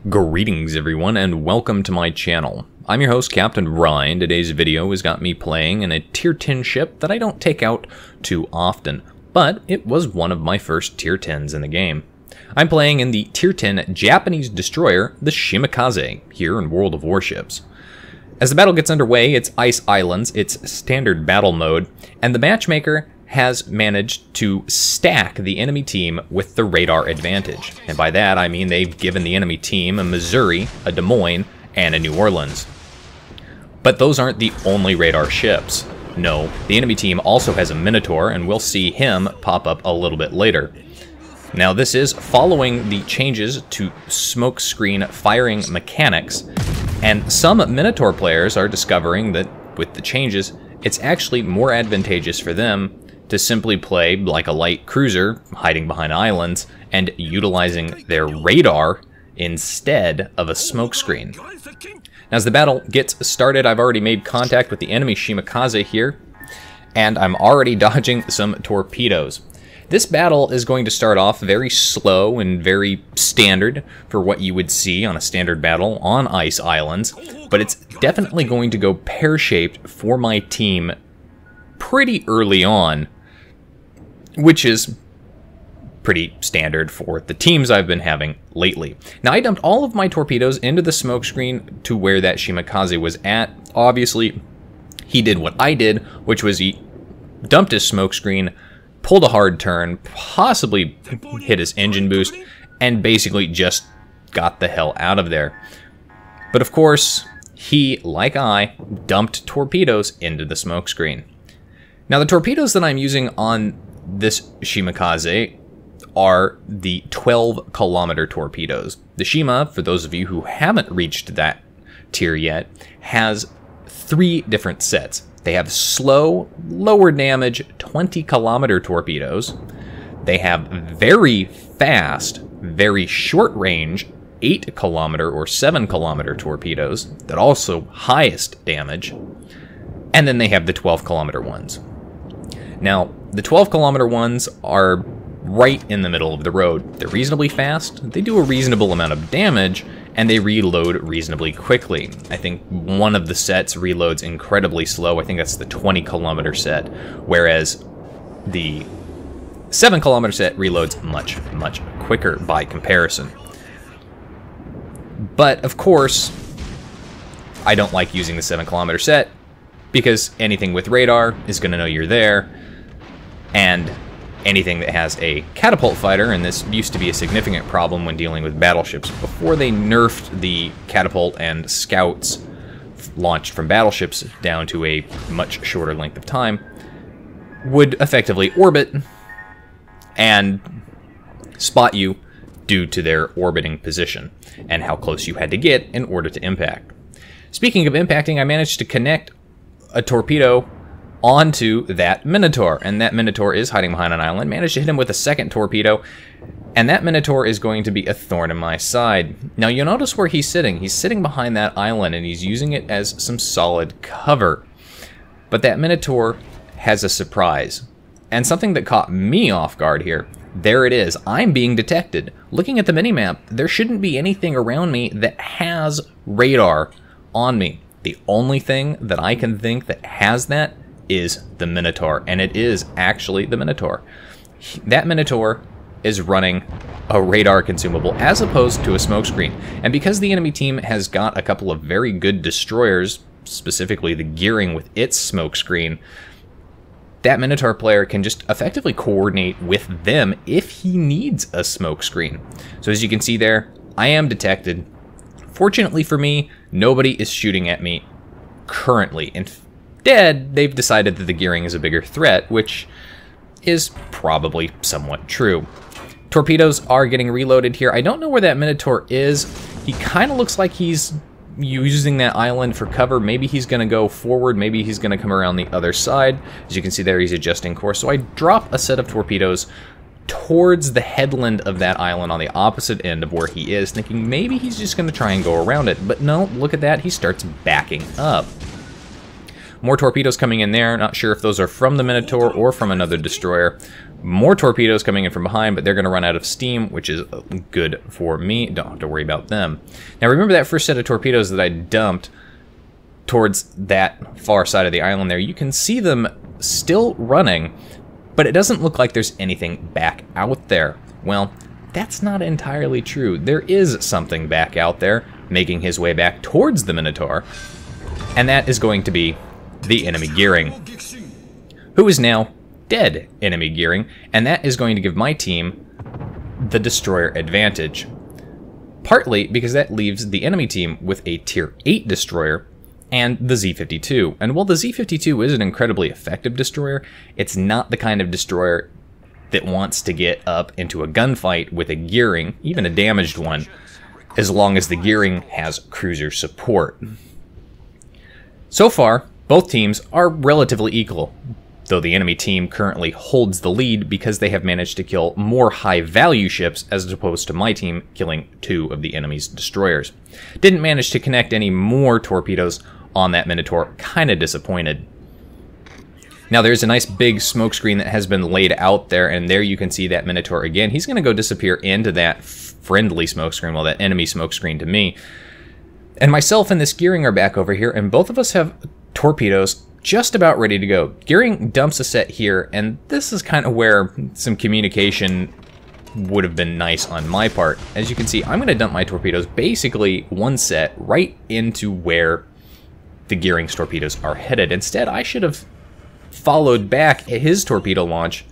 Greetings everyone and welcome to my channel. I'm your host Captain Ryan. Today's video has got me playing in a tier 10 ship that I don't take out too often, but it was one of my first tier 10s in the game. I'm playing in the tier 10 Japanese destroyer, the Shimakaze, here in World of Warships. As the battle gets underway, it's Ice Islands, it's standard battle mode, and the matchmaker has managed to stack the enemy team with the radar advantage. And by that, I mean they've given the enemy team a Missouri, a Des Moines, and a New Orleans. But those aren't the only radar ships. No, the enemy team also has a Minotaur, and we'll see him pop up a little bit later. Now this is following the changes to smokescreen firing mechanics, and some Minotaur players are discovering that with the changes, it's actually more advantageous for them to simply play like a light cruiser, hiding behind islands, and utilizing their radar instead of a smokescreen. As the battle gets started, I've already made contact with the enemy Shimakaze here, and I'm already dodging some torpedoes. This battle is going to start off very slow and very standard for what you would see on a standard battle on Ice Islands, but it's definitely going to go pear-shaped for my team pretty early on, which is pretty standard for the teams I've been having lately. Now, I dumped all of my torpedoes into the smokescreen to where that Shimakaze was at. Obviously, he did what I did, which was he dumped his smokescreen, pulled a hard turn, possibly hit his engine boost, and basically just got the hell out of there. But of course, he, like I, dumped torpedoes into the smokescreen. Now, the torpedoes that I'm using on this Shimakaze are the 12-kilometer torpedoes. The Shima, for those of you who haven't reached that tier yet, has 3 different sets. They have slow, lower damage 20-kilometer torpedoes. They have very fast, very short range 8-kilometer or 7-kilometer torpedoes that also highest damage. And then they have the 12-kilometer ones. Now, the 12-kilometer ones are right in the middle of the road. They're reasonably fast, they do a reasonable amount of damage, and they reload reasonably quickly. I think one of the sets reloads incredibly slow. I think that's the 20-kilometer set, whereas the 7-kilometer set reloads much, much quicker by comparison. But, of course, I don't like using the 7-kilometer set, because anything with radar is going to know you're there, and anything that has a catapult fighter, and this used to be a significant problem when dealing with battleships before they nerfed the catapult and scouts launched from battleships down to a much shorter length of time, would effectively orbit and spot you due to their orbiting position and how close you had to get in order to impact. Speaking of impacting, I managed to connect a torpedo onto that Minotaur, and that Minotaur is hiding behind an island. Managed to hit him with a second torpedo, and that Minotaur is going to be a thorn in my side. Now, you'll notice where he's sitting. He's sitting behind that island, and he's using it as some solid cover. But that Minotaur has a surprise, and something that caught me off guard here. There it is. I'm being detected. Looking at the minimap, there shouldn't be anything around me that has radar on me. The only thing that I can think that has that is the Minotaur, and it is actually the Minotaur. That Minotaur is running a radar consumable as opposed to a smokescreen, and because the enemy team has got a couple of very good destroyers, specifically the gearing with its smokescreen, that Minotaur player can just effectively coordinate with them if he needs a smokescreen. So as you can see there, I am detected. Fortunately for me, nobody is shooting at me currently. Instead, they've decided that the gearing is a bigger threat, which is probably somewhat true. Torpedoes are getting reloaded here. I don't know where that Minotaur is. He kind of looks like he's using that island for cover. Maybe he's going to go forward. Maybe he's going to come around the other side. As you can see there, he's adjusting course. So I drop a set of torpedoes towards the headland of that island on the opposite end of where he is, thinking maybe he's just going to try and go around it. But no, look at that. He starts backing up. More torpedoes coming in there. Not sure if those are from the Minotaur or from another destroyer, More torpedoes coming in from behind, but they're going to run out of steam, which is good for me. Don't have to worry about them. Now remember that first set of torpedoes that I dumped towards that far side of the island there? You can see them still running, but it doesn't look like there's anything back out there. Well, that's not entirely true. There is something back out there making his way back towards the Minotaur, and that is going to be the enemy gearing, who is now dead enemy gearing, and that is going to give my team the destroyer advantage. Partly because that leaves the enemy team with a tier 8 destroyer and the Z-52. And while the Z-52 is an incredibly effective destroyer, it's not the kind of destroyer that wants to get up into a gunfight with a gearing, even a damaged one, as long as the gearing has cruiser support. So far, both teams are relatively equal, though the enemy team currently holds the lead because they have managed to kill more high-value ships as opposed to my team killing 2 of the enemy's destroyers. Didn't manage to connect any more torpedoes on that Minotaur, kinda disappointed. Now there's a nice big smoke screen that has been laid out there, and there you can see that Minotaur again. He's gonna go disappear into that friendly smoke screen, well, that enemy smoke screen to me. And myself and this gearing are back over here, and both of us have torpedoes just about ready to go. Gearing dumps a set here, and this is kind of where some communication would have been nice on my part. As you can see, I'm gonna dump my torpedoes, basically one set, right into where the Gearing's torpedoes are headed. Instead, I should have followed back at his torpedo launch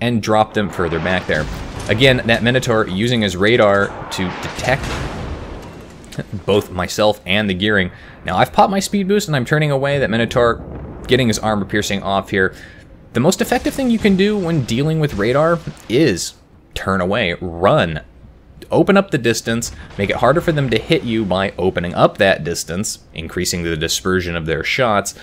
and dropped them further back there. Again, that Minotaur using his radar to detect both myself and the Gearing. Now, I've popped my speed boost and I'm turning away. That Minotaur getting his armor piercing off here. The most effective thing you can do when dealing with radar is turn away, run. Open up the distance, make it harder for them to hit you by opening up that distance, increasing the dispersion of their shots,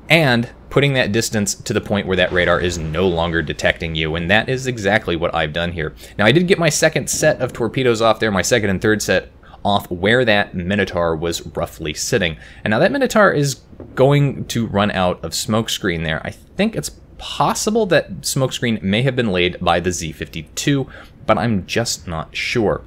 and putting that distance to the point where that radar is no longer detecting you, and that is exactly what I've done here. Now, I did get my second set of torpedoes off there, my second and third set off where that Minotaur was roughly sitting. And now that Minotaur is going to run out of smokescreen there. I think it's possible that smokescreen may have been laid by the Z-52, but I'm just not sure.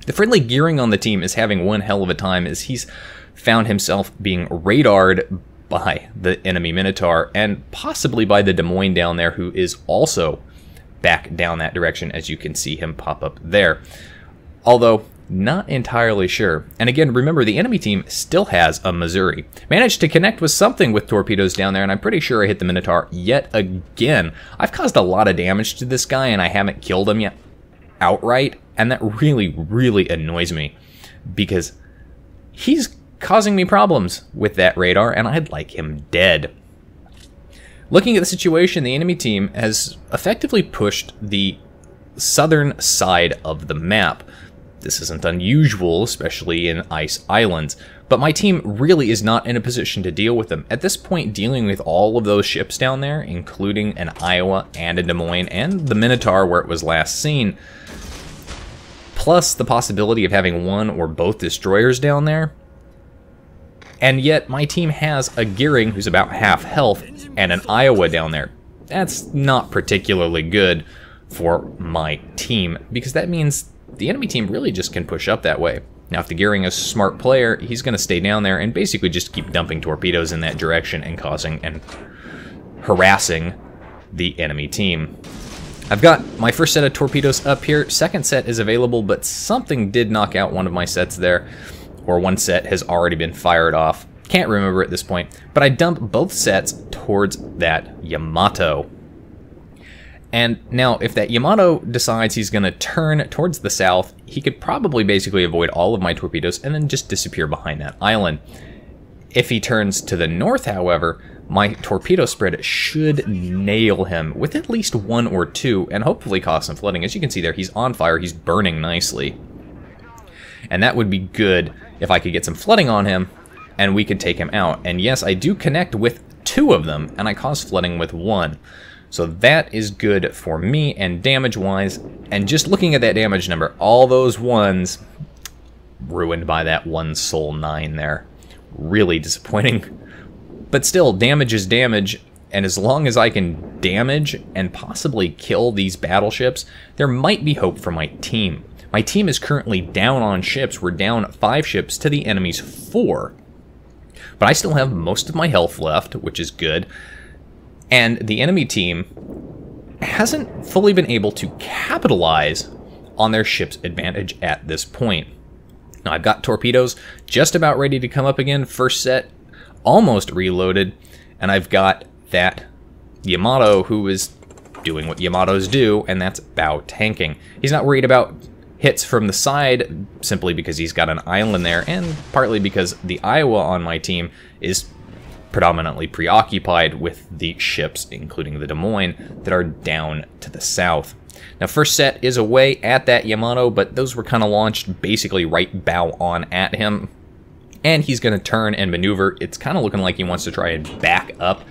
The friendly Gearing on the team is having one hell of a time as he's found himself being radared by the enemy Minotaur and possibly by the Des Moines down there, who is also back down that direction, as you can see him pop up there. Although, not entirely sure. And again, remember, the enemy team still has a Missouri. Managed to connect with something with torpedoes down there, and I'm pretty sure I hit the Minotaur yet again. I've caused a lot of damage to this guy, and I haven't killed him yet outright, and that really, really annoys me, because he's causing me problems with that radar, and I'd like him dead. Looking at the situation, the enemy team has effectively pushed the southern side of the map. This isn't unusual, especially in ice islands, but my team really is not in a position to deal with them. At this point, dealing with all of those ships down there, including an Iowa and a Des Moines and the Minotaur where it was last seen, plus the possibility of having one or both destroyers down there, and yet my team has a Gearing who's about half health and an Iowa down there. That's not particularly good for my team, because that means the enemy team really just can push up that way. Now, if the Gearing is a smart player, he's going to stay down there and basically just keep dumping torpedoes in that direction and causing and harassing the enemy team. I've got my first set of torpedoes up here. Second set is available, but something did knock out one of my sets there, or one set has already been fired off. Can't remember at this point, but I dumped both sets towards that Yamato. And now, if that Yamato decides he's going to turn towards the south, he could probably basically avoid all of my torpedoes and then just disappear behind that island. If he turns to the north, however, my torpedo spread should nail him with at least one or two, and hopefully cause some flooding. As you can see there, he's on fire, he's burning nicely. And that would be good if I could get some flooding on him, and we could take him out. And yes, I do connect with two of them, and I cause flooding with one. So that is good for me, and damage-wise, and just looking at that damage number, all those ones ruined by that one Sol 9 there. Really disappointing. But still, damage is damage, And as long as I can damage and possibly kill these battleships, there might be hope for my team. My team is currently down on ships. We're down 5 ships to the enemy's 4. But I still have most of my health left, which is good. And the enemy team hasn't fully been able to capitalize on their ship's advantage at this point. Now I've got torpedoes just about ready to come up again. First set almost reloaded. And I've got that Yamato who is doing what Yamatos do, and that's bow tanking. He's not worried about hits from the side simply because he's got an island there, and partly because the Iowa on my team is predominantly preoccupied with the ships, including the Des Moines, that are down to the south. Now, first set is away at that Yamato, but those were kind of launched basically right bow on at him, and he's going to turn and maneuver. It's kind of looking like he wants to try and back up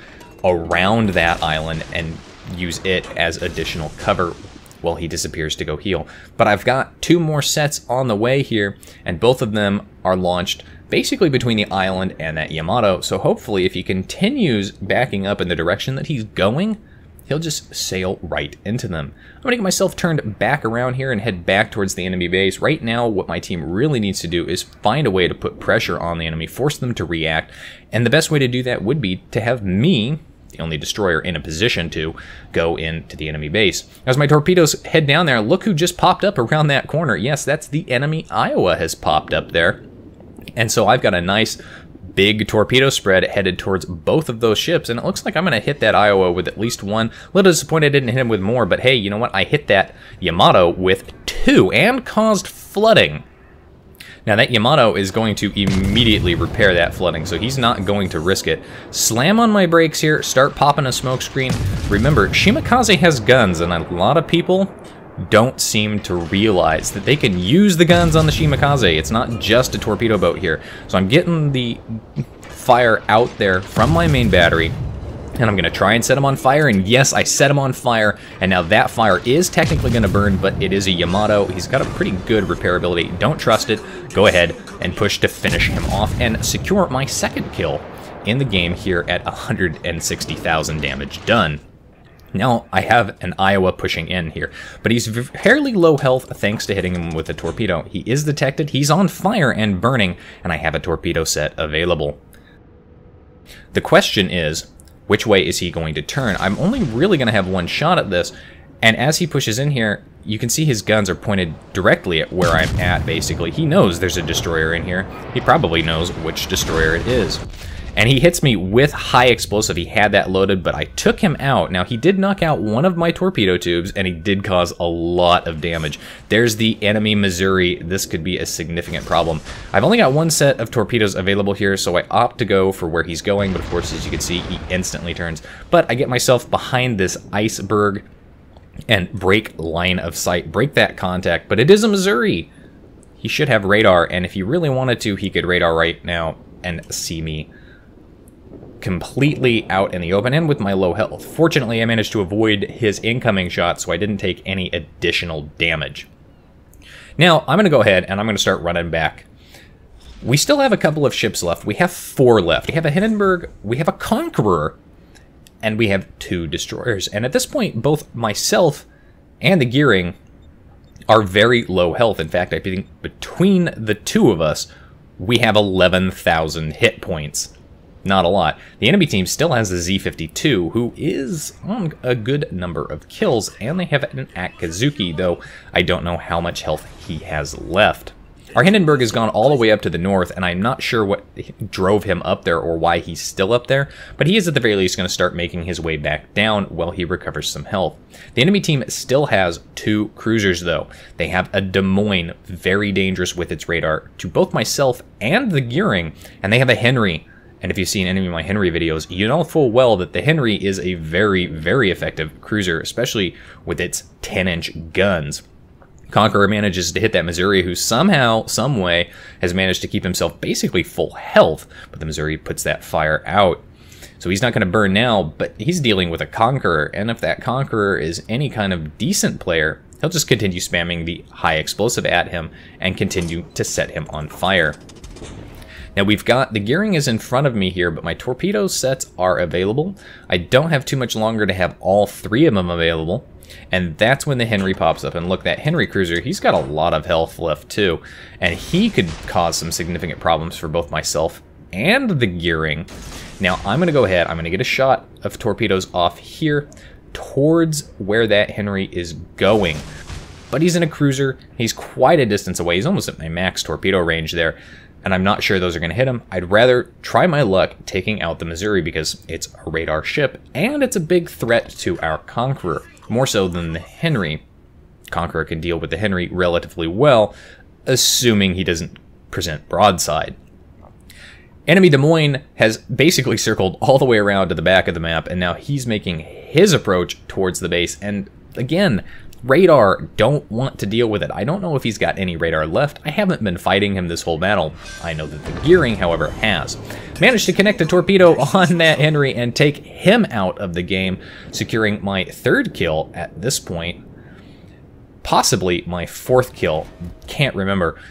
around that island and use it as additional cover while he disappears to go heal. But I've got 2 more sets on the way here, and both of them are launched basically between the island and that Yamato, so hopefully if he continues backing up in the direction that he's going, he'll just sail right into them. I'm going to get myself turned back around here and head back towards the enemy base. Right now, what my team really needs to do is find a way to put pressure on the enemy, force them to react, and the best way to do that would be to have me, the only destroyer in a position to go into the enemy base. As my torpedoes head down there, look who just popped up around that corner. Yes, that's the enemy Iowa has popped up there. And so I've got a nice big torpedo spread headed towards both of those ships, and it looks like I'm going to hit that Iowa with at least 1. A little disappointed I didn't hit him with more, but hey, you know what? I hit that Yamato with 2 and caused flooding. Now that Yamato is going to immediately repair that flooding, so he's not going to risk it. Slam on my brakes here, start popping a smoke screen. Remember, Shimakaze has guns, and a lot of people don't seem to realize that they can use the guns on the Shimakaze. It's not just a torpedo boat here. So I'm getting the fire out there from my main battery, and I'm going to try and set him on fire, and yes, I set him on fire, and now that fire is technically going to burn, but it is a Yamato. He's got a pretty good repairability. Don't trust it. Go ahead and push to finish him off and secure my second kill in the game here at 160,000 damage done. Now, I have an Iowa pushing in here, but he's fairly low health thanks to hitting him with a torpedo. He is detected, he's on fire and burning, and I have a torpedo set available. The question is, which way is he going to turn? I'm only really going to have 1 shot at this, and as he pushes in here, you can see his guns are pointed directly at where I'm at, basically. He knows there's a destroyer in here. He probably knows which destroyer it is. And he hits me with high explosive. He had that loaded, but I took him out. Now, he did knock out 1 of my torpedo tubes, and he did cause a lot of damage. There's the enemy Missouri. This could be a significant problem. I've only got 1 set of torpedoes available here, so I opt to go for where he's going, but of course, as you can see, he instantly turns. But I get myself behind this iceberg and break line of sight, break that contact, but it is a Missouri. He should have radar, and if he really wanted to, he could radar right now and see me completely out in the open and with my low health. Fortunately, I managed to avoid his incoming shot, so I didn't take any additional damage. Now, I'm going to go ahead and I'm going to start running back. We still have a couple of ships left. We have 4 left. We have a Hindenburg, we have a Conqueror, and we have 2 destroyers. And at this point, both myself and the Gearing are very low health. In fact, I think between the 2 of us, we have 11,000 hit points. Not a lot. The enemy team still has the Z-52, who is on a good number of kills, and they have an Akazuki, though I don't know how much health he has left. Our Hindenburg has gone all the way up to the north, and I'm not sure what drove him up there or why he's still up there, but he is at the very least going to start making his way back down while he recovers some health. The enemy team still has 2 cruisers, though. They have a Des Moines, very dangerous with its radar, to both myself and the Gearing, and they have a Henry. And if you've seen any of my Henry videos, you know full well that the Henry is a very, very effective cruiser, especially with its 10-inch guns. Conqueror manages to hit that Missouri, who somehow, some way, has managed to keep himself basically full health, but the Missouri puts that fire out. So he's not going to burn now, but he's dealing with a Conqueror, and if that Conqueror is any kind of decent player, he'll just continue spamming the high explosive at him and continue to set him on fire. Now we've got, the gearing is in front of me here, but my torpedo sets are available. I don't have too much longer to have all 3 of them available. And that's when the Henry pops up. And look, that Henry cruiser, he's got a lot of health left too. And he could cause some significant problems for both myself and the gearing. Now I'm going to go ahead, I'm going to get a shot of torpedoes off here towards where that Henry is going. But he's in a cruiser, he's quite a distance away, he's almost at my max torpedo range there. And I'm not sure those are going to hit him. I'd rather try my luck taking out the Missouri because it's a radar ship and it's a big threat to our Conqueror. More so than the Henry. Conqueror can deal with the Henry relatively well, assuming he doesn't present broadside. Enemy Des Moines has basically circled all the way around to the back of the map, and now he's making his approach towards the base. And again, radar don't want to deal with it. I don't know if he's got any radar left. I haven't been fighting him this whole battle. I know that the gearing, however, has. Managed to connect a torpedo on that Henry and take him out of the game, securing my 3rd kill at this point. Possibly my 4th kill. Can't remember.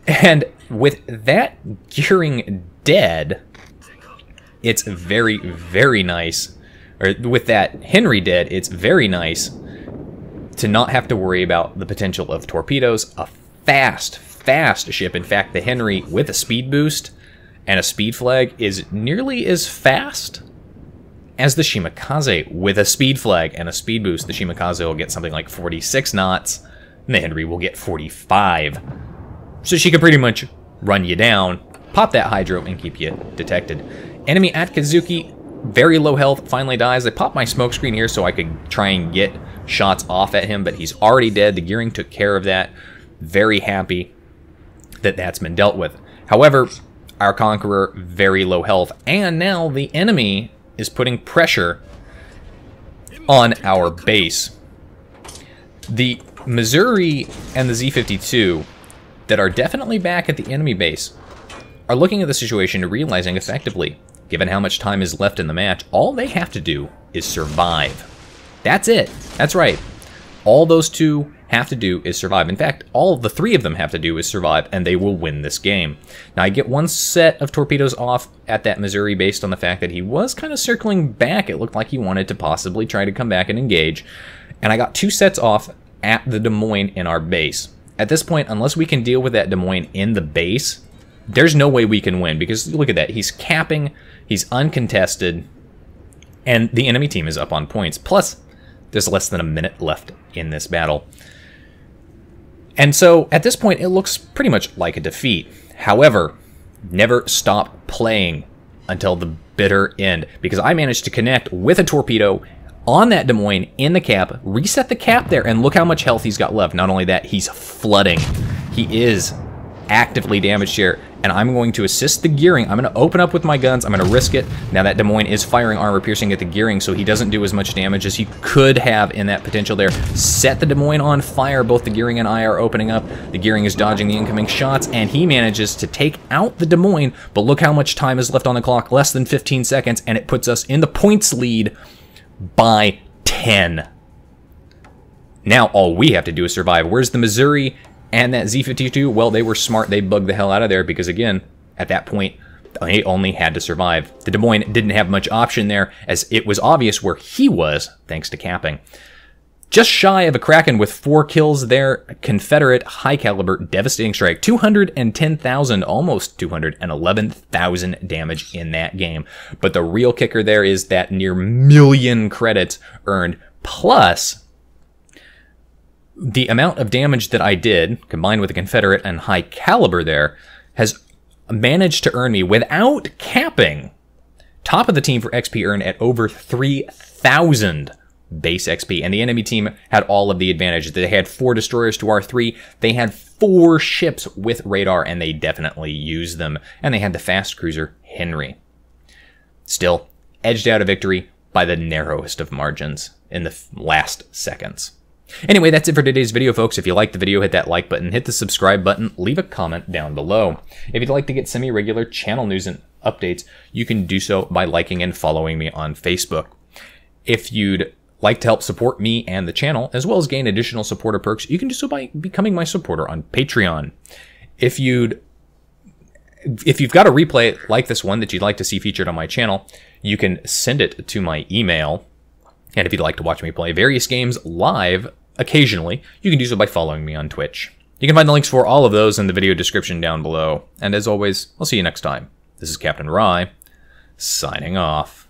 And with that gearing dead, it's very, very nice. Or with that Henry dead, it's very nice to not have to worry about the potential of torpedoes. A fast ship. In fact, the Henry with a speed boost and a speed flag is nearly as fast as the Shimakaze with a speed flag and a speed boost. The Shimakaze will get something like 46 knots, and the Henry will get 45. So she can pretty much run you down, pop that hydro, and keep you detected. Enemy at Kazuki, very low health, finally dies. I popped my smoke screen here so I could try and get shots off at him, but he's already dead. The gearing took care of that. Very happy that that's been dealt with. However, our Conqueror, very low health, and now the enemy is putting pressure on our base. The Missouri and the Z-52 that are definitely back at the enemy base are looking at the situation and realizing effectively, given how much time is left in the match, all they have to do is survive. That's it. That's right. All those 2 have to do is survive. In fact, all the 3 of them have to do is survive, and they will win this game. Now, I get 1 set of torpedoes off at that Missouri based on the fact that he was kind of circling back. It looked like he wanted to possibly try to come back and engage. And I got 2 sets off at the Des Moines in our base. At this point, unless we can deal with that Des Moines in the base, there's no way we can win, because look at that. He's capping, he's uncontested, and the enemy team is up on points. Plus, there's less than a minute left in this battle. And so, at this point, it looks pretty much like a defeat. However, never stop playing until the bitter end, because I managed to connect with a torpedo on that Des Moines in the cap, reset the cap there, and look how much health he's got left. Not only that, he's flooding. He is actively damaged here, and I'm going to assist the gearing. I'm going to open up with my guns. I'm going to risk it. Now that Des Moines is firing armor piercing at the gearing, so he doesn't do as much damage as he could have in that potential there. Set the Des Moines on fire. Both the gearing and I are opening up. The gearing is dodging the incoming shots, and he manages to take out the Des Moines, but look how much time is left on the clock. Less than 15 seconds, and it puts us in the points lead by 10. Now all we have to do is survive. Where's the Missouri and that Z-52? Well, they were smart. They bugged the hell out of there because, again, at that point, they only had to survive. The Des Moines didn't have much option there, as it was obvious where he was, thanks to capping. Just shy of a Kraken with 4 kills there. Confederate high-caliber devastating strike. 210,000, almost 211,000 damage in that game. But the real kicker there is that near million credits earned, plus the amount of damage that I did, combined with the Confederate and high caliber there, has managed to earn me, without capping, top of the team for XP earned at over 3,000 base XP. And the enemy team had all of the advantage. They had 4 destroyers to our 3. They had 4 ships with radar, and they definitely used them. And they had the fast cruiser Henry. Still, edged out a victory by the narrowest of margins in the last seconds. Anyway, that's it for today's video, folks. If you liked the video, hit that like button, hit the subscribe button, leave a comment down below. If you'd like to get semi-regular channel news and updates, you can do so by liking and following me on Facebook. If you'd like to help support me and the channel, as well as gain additional supporter perks, you can do so by becoming my supporter on Patreon. If you'd if you've got a replay like this one that you'd like to see featured on my channel, you can send it to my email. And if you'd like to watch me play various games live occasionally, you can do so by following me on Twitch. You can find the links for all of those in the video description down below. And as always, I'll see you next time. This is Captain Rye, signing off.